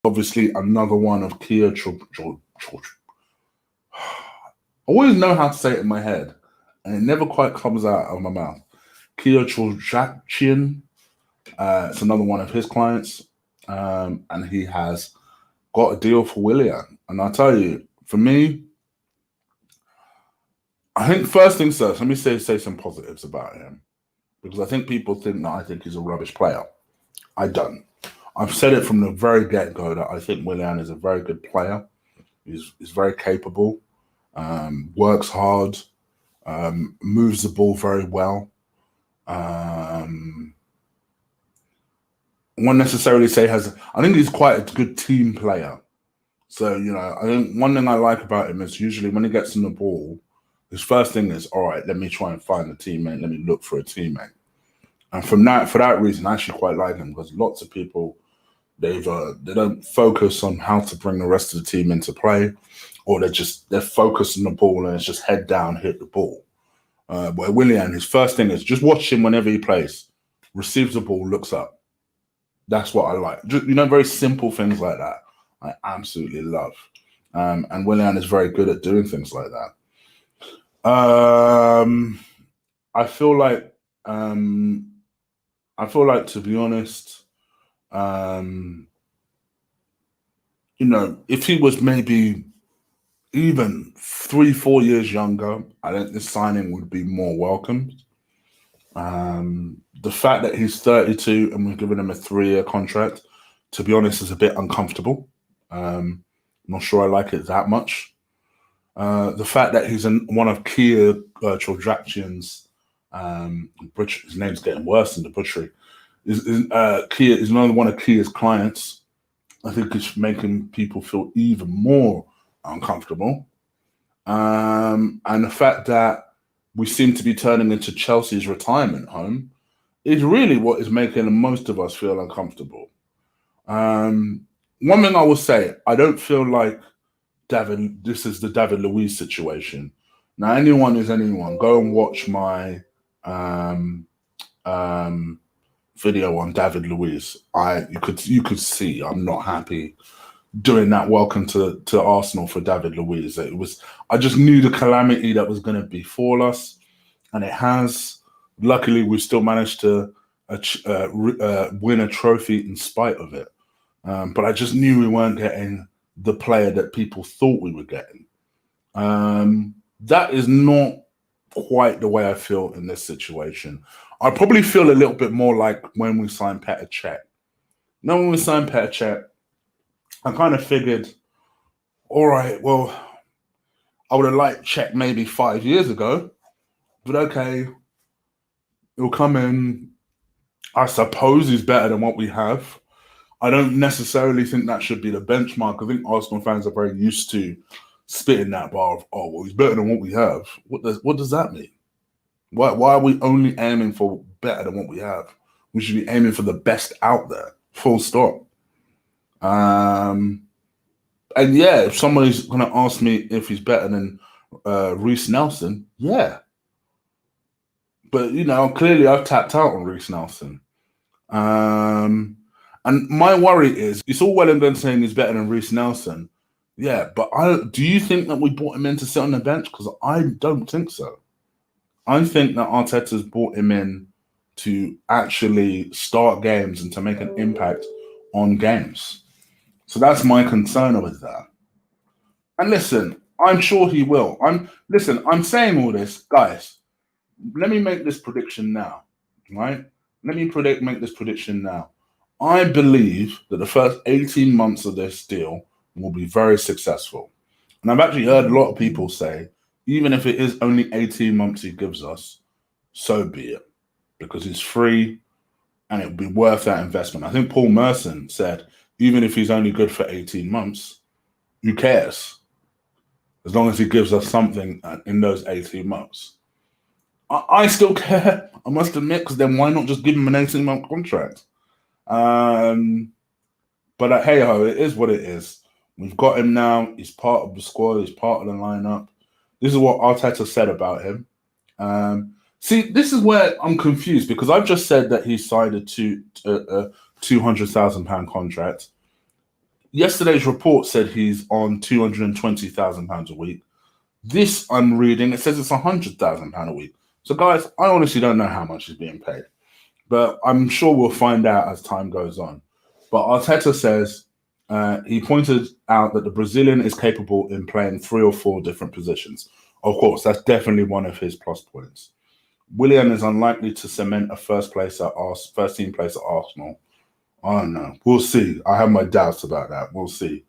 Obviously, another one of Kia I always know how to say it in my head, and it never quite comes out of my mouth. Kia Chuljachian. It's another one of his clients, and he has got a deal for Willian. And I'll tell you, for me, I think first things first, let me say some positives about him, because I think people think that I think he's a rubbish player. I don't. I've said it from the very get-go that I think Willian is a very good player. He's very capable, works hard, moves the ball very well. Won't necessarily say I think he's quite a good team player. So, I think one thing I like about him is usually when he gets in the ball, his first thing is, all right, let me try and find a teammate. Let me look for a teammate. And for that reason, I actually quite like him, because lots of people, they don't focus on how to bring the rest of the team into play, or they're focused on the ball and it's just head down, hit the ball. Where Willian, his first thing is just watch him whenever he plays, receives the ball, looks up. That's what I like. Just, very simple things like that I absolutely love. And Willian is very good at doing things like that. I feel like, to be honest, if he was maybe even 3-4 years younger, I think this signing would be more welcomed. The fact that he's 32 and we've given him a 3-year contract, to be honest, is a bit uncomfortable. I'm not sure I like it that much. The fact that he's one of Kia Chodrakjian's, his name's getting worse than the butchery, Kia is another one of Kia's clients. I think it's making people feel even more uncomfortable. And the fact that we seem to be turning into Chelsea's retirement home is really what is making most of us feel uncomfortable. One thing I will say, I don't feel like this is the David Luiz situation. Now, anyone is anyone. Go and watch my video on David Luiz. You could see I'm not happy doing that welcome to Arsenal for David Luiz. I just knew the calamity that was going to befall us, and it has. Luckily, we still managed to win a trophy in spite of it. But I just knew we weren't getting the player that people thought we were getting. That is not quite the way I feel in this situation. I probably feel a little bit more like when we signed Petr Cech. Now, when we signed Petr Cech, I kind of figured, all right, well, I would have liked Cech maybe 5 years ago, but okay, he'll come in. I suppose he's better than what we have. I don't necessarily think that should be the benchmark. I think Arsenal fans are very used to spitting that bar of, oh, well, he's better than what we have. What does that mean? Why are we only aiming for better than what we have? We should be aiming for the best out there, full stop. And yeah, if somebody's going to ask me if he's better than Reiss Nelson, yeah. But, clearly I've tapped out on Reiss Nelson. And my worry is, it's all well and good saying he's better than Reiss Nelson. Yeah, but do you think that we brought him in to sit on the bench? Because I don't think so. I think that Arteta's brought him in to actually start games and to make an impact on games. So that's my concern with that. And listen, I'm sure he will. I'm saying all this, guys. Let me make this prediction now, right? Let me make this prediction now. I believe that the first 18 months of this deal will be very successful. And I've actually heard a lot of people say, even if it is only 18 months he gives us, so be it. Because he's free and it would be worth that investment. I think Paul Merson said, even if he's only good for 18 months, who cares? As long as he gives us something in those 18 months. I still care, I must admit, because then why not just give him an 18-month contract? But hey-ho, it is what it is. We've got him now. He's part of the squad. He's part of the lineup. This is what Arteta said about him. See, this is where I'm confused, because I've just said that he signed a £200,000 contract. Yesterday's report said he's on £220,000 a week. This I'm reading, it says it's £100,000 a week. So, guys, I honestly don't know how much he's being paid, but I'm sure we'll find out as time goes on. But Arteta says he pointed out that the Brazilian is capable in playing 3 or 4 different positions. Of course, that's definitely one of his plus points. Willian is unlikely to cement a first team place at Arsenal. I don't know. We'll see. I have my doubts about that. We'll see.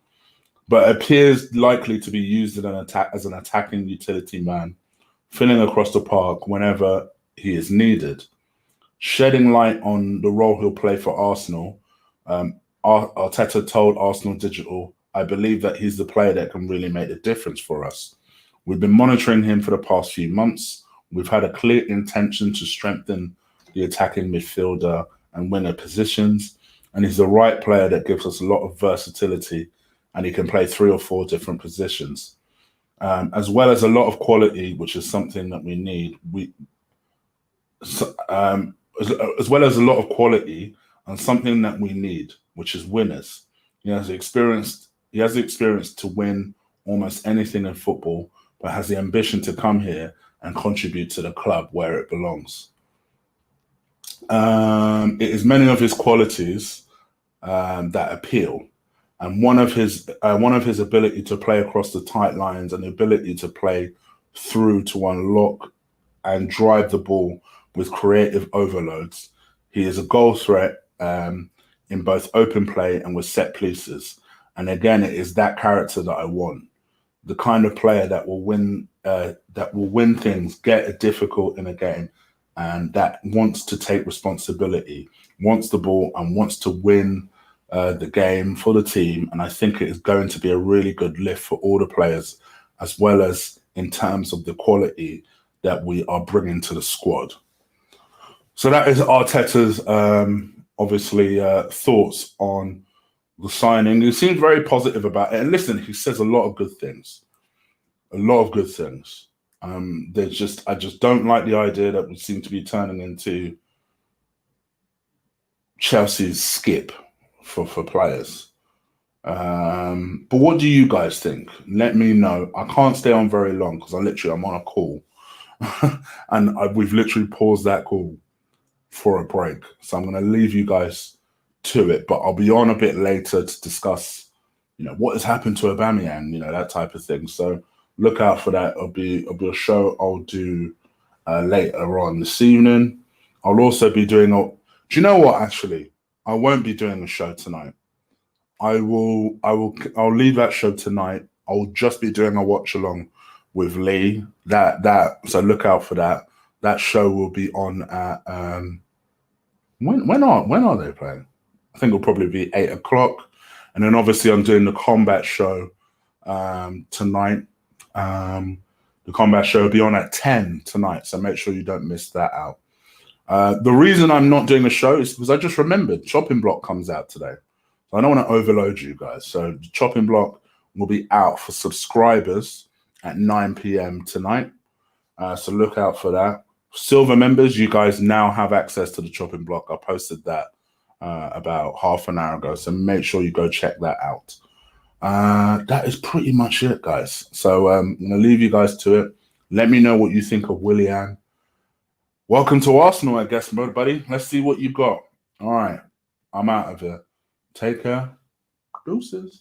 But appears likely to be used in as an attacking utility man, filling across the park whenever he is needed. Shedding light on the role he'll play for Arsenal, Arteta told Arsenal Digital, "I believe that he's the player that can really make a difference for us. We've been monitoring him for the past few months. We've had a clear intention to strengthen the attacking midfielder and winger positions. And he's the right player that gives us a lot of versatility, and he can play 3 or 4 different positions, as well as a lot of quality, which is something that we need. As well as a lot of quality and something that we need, which is winners. He has the experience to win almost anything in football, but has the ambition to come here and contribute to the club where it belongs. It is many of his qualities that appeal, and one of his ability to play across the tight lines and the ability to play through to unlock and drive the ball with creative overloads. He is a goal threat in both open play and with set pieces. And again, it is that character that I want. The kind of player that will win things, get it difficult in a game, and that wants to take responsibility, wants the ball, and wants to win the game for the team. And I think it is going to be a really good lift for all the players, as well as in terms of the quality that we are bringing to the squad. So that is Arteta's obviously thoughts on the signing. He seems very positive about it. And listen, he says a lot of good things. A lot of good things. I just don't like the idea that we seem to be turning into Chelsea's skip for players. But what do you guys think? Let me know. I can't stay on very long because I'm on a call. And we've literally paused that call for a break. So I'm going to leave you guys to it, but I'll be on a bit later to discuss, what has happened to Aubameyang, that type of thing. So look out for that. It'll be a show I'll do later on this evening. I'll also be doing do you know what? Actually, I won't be doing a show tonight. I'll leave that show tonight. I'll just be doing a watch along with Lee. So look out for that. That show will be on at when are they playing? I think it'll probably be 8 o'clock. And then obviously I'm doing the combat show tonight. The combat show will be on at 10 tonight. So make sure you don't miss that out. The reason I'm not doing a show is because I just remembered Chopping Block comes out today. So I don't want to overload you guys. So the Chopping Block will be out for subscribers at 9 p.m. tonight. So look out for that. Silver members, you guys now have access to the Chopping Block. I posted that about half an hour ago. So make sure you go check that out. That is pretty much it, guys. So I'm going to leave you guys to it. Let me know what you think of Willian. Welcome to Arsenal, I guess, buddy. Let's see what you got. All right. I'm out of here. Take care. Deuces.